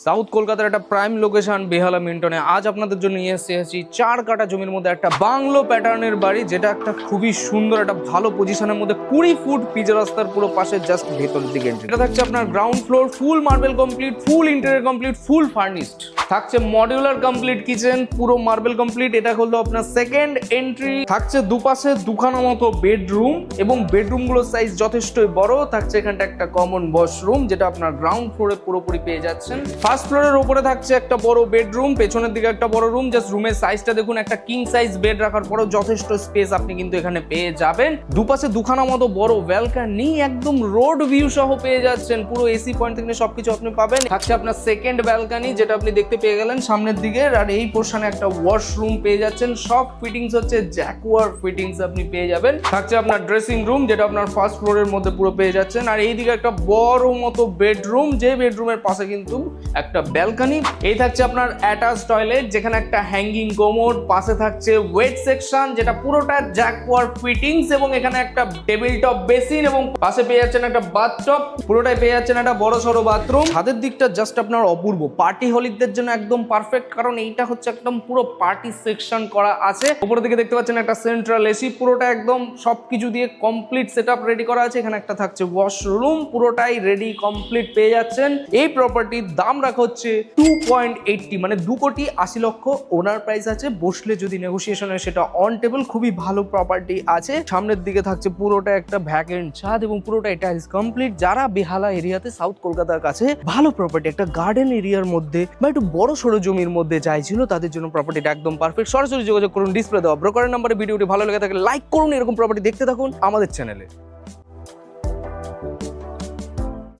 South কলকাতার একটা prime location বেহালা মিন্টনে আজ আপনাদের জন্য নিয়ে এসেছি 4 কাঠা জমির মধ্যে একটা বাংলো প্যাটার্নের বাড়ি, যেটা একটা খুবই সুন্দর একটা ভালো পজিশনের মধ্যে 20 ফুট পিচ রাস্তার পুরো পাশে জাস্ট ভেতরের দিকে এন্ট্রি। এটা থাকছে আপনার ground floor, full marble complete, full interior complete, full furnished. থাকছে মডিউলার কমপ্লিট কিচেন, পুরো মার্বেল কমপ্লিট। এটা হলো আপনার সেকেন্ড এন্ট্রি। থাকছে দুপাশে দুখানা মতো বেডরুম এবং বেডরুম গুলোর সাইজ যথেষ্টই বড়। থাকছে এখানটা একটা কমন ওয়াশরুম, যেটা আপনার গ্রাউন্ড ফ্লোরে পুরোপুরি পেয়ে যাচ্ছেন। ফার্স্ট ফ্লোরের উপরে থাকছে একটা বড় বেডরুম, পেছনের দিকে একটা বড় রুম। জাস্ট রুমের সাইজটা দেখুন, একটা কিং সাইজ বেড রাখার পরেও যথেষ্ট স্পেস আপনি কিন্তু এখানে পেয়ে যাবেন। দুপাশে দুখানা মতো বড় ব্যালকনি, একদম রোড ভিউ সহ পেয়ে যাচ্ছেন। পুরো এসি পয়েন্ট থেকে সবকিছু আপনি পাবেন। থাকছে আপনার সেকেন্ড ব্যালকনি, যেটা আপনি দেখতে পেয়ে গেলেন সামনের দিকে। আর এই পোর্শনে একটা ওয়াশরুম পেয়ে যাচ্ছেন। সব ফিটিংস হচ্ছে জ্যাকুয়ার ফিটিংস আপনি পেয়ে যাবেন। থাকছে আপনার ড্রেসিং রুম, যেটা আপনার ফার্স্ট ফ্লোরের মধ্যে পুরো পেয়ে যাচ্ছেন। আর এইদিকে একটা বড় মতো বেডরুম, যে বেডরুমের পাশে কিন্তু একটা ব্যালকনি। এই থাকছে আপনার অ্যাটাচ টয়লেট, যেখানে একটা হ্যাঙ্গিং কোমোড, পাশে থাকছে ওয়েট সেকশন, যেটা পুরোটা জ্যাকুয়ার ফিটিংস, এবং এখানে একটা টেবিল টপ বেসিন, এবং পাশে পেয়ে যাচ্ছেন একটা বাথটব। পুরোটাই পেয়ে যাচ্ছেন একটা বড় সড়ো বাথরুম। ছাদের দিকটা জাস্ট আপনার অপূর্ব, পার্টি হলিদের জন্য একদম পারফেক্ট, কারণ এইটা হচ্ছে একদম পুরো পার্টি সেকশন করা আছে। উপরের দিকে দেখতে পাচ্ছেন একটা সেন্ট্রাল এসি, পুরোটা একদম সবকিছু দিয়ে কমপ্লিট সেটআপ রেডি করা আছে। এখানে একটা থাকছে ওয়াশরুম, পুরোটাই রেডি কমপ্লিট পেয়ে যাচ্ছেন। এই প্রপার্টির দাম রাখা হচ্ছে 2.80, মানে 2,80,00,000 ওনার প্রাইস আছে। বসলে যদি নেগোসিয়েশন হয় সেটা অন টেবল। খুবই ভালো প্রপার্টি আছে। সামনের দিকে থাকছে পুরোটা একটা ভ্যাকেন্ট ছাদ, এবং পুরোটা টাইলস কমপ্লিট। যারা বেহালা এরিয়াতে সাউথ কলকাতার কাছে ভালো প্রপার্টি, একটা গার্ডেন এরিয়ার মধ্যে বা একটু বড় সড়ো জমির মধ্যে চাইছিল, তাদের জন্য প্রপার্টিটা একদম পারফেক্ট। সরাসরি যোগাযোগ করুন ডিসপ্লে দেওয়া ব্রোকারের নাম্বারে। ভিডিওটি ভালো লেগে থাকলে লাইক করুন, এরকম প্রপার্টি দেখতে থাকুন আমাদের চ্যানেলে।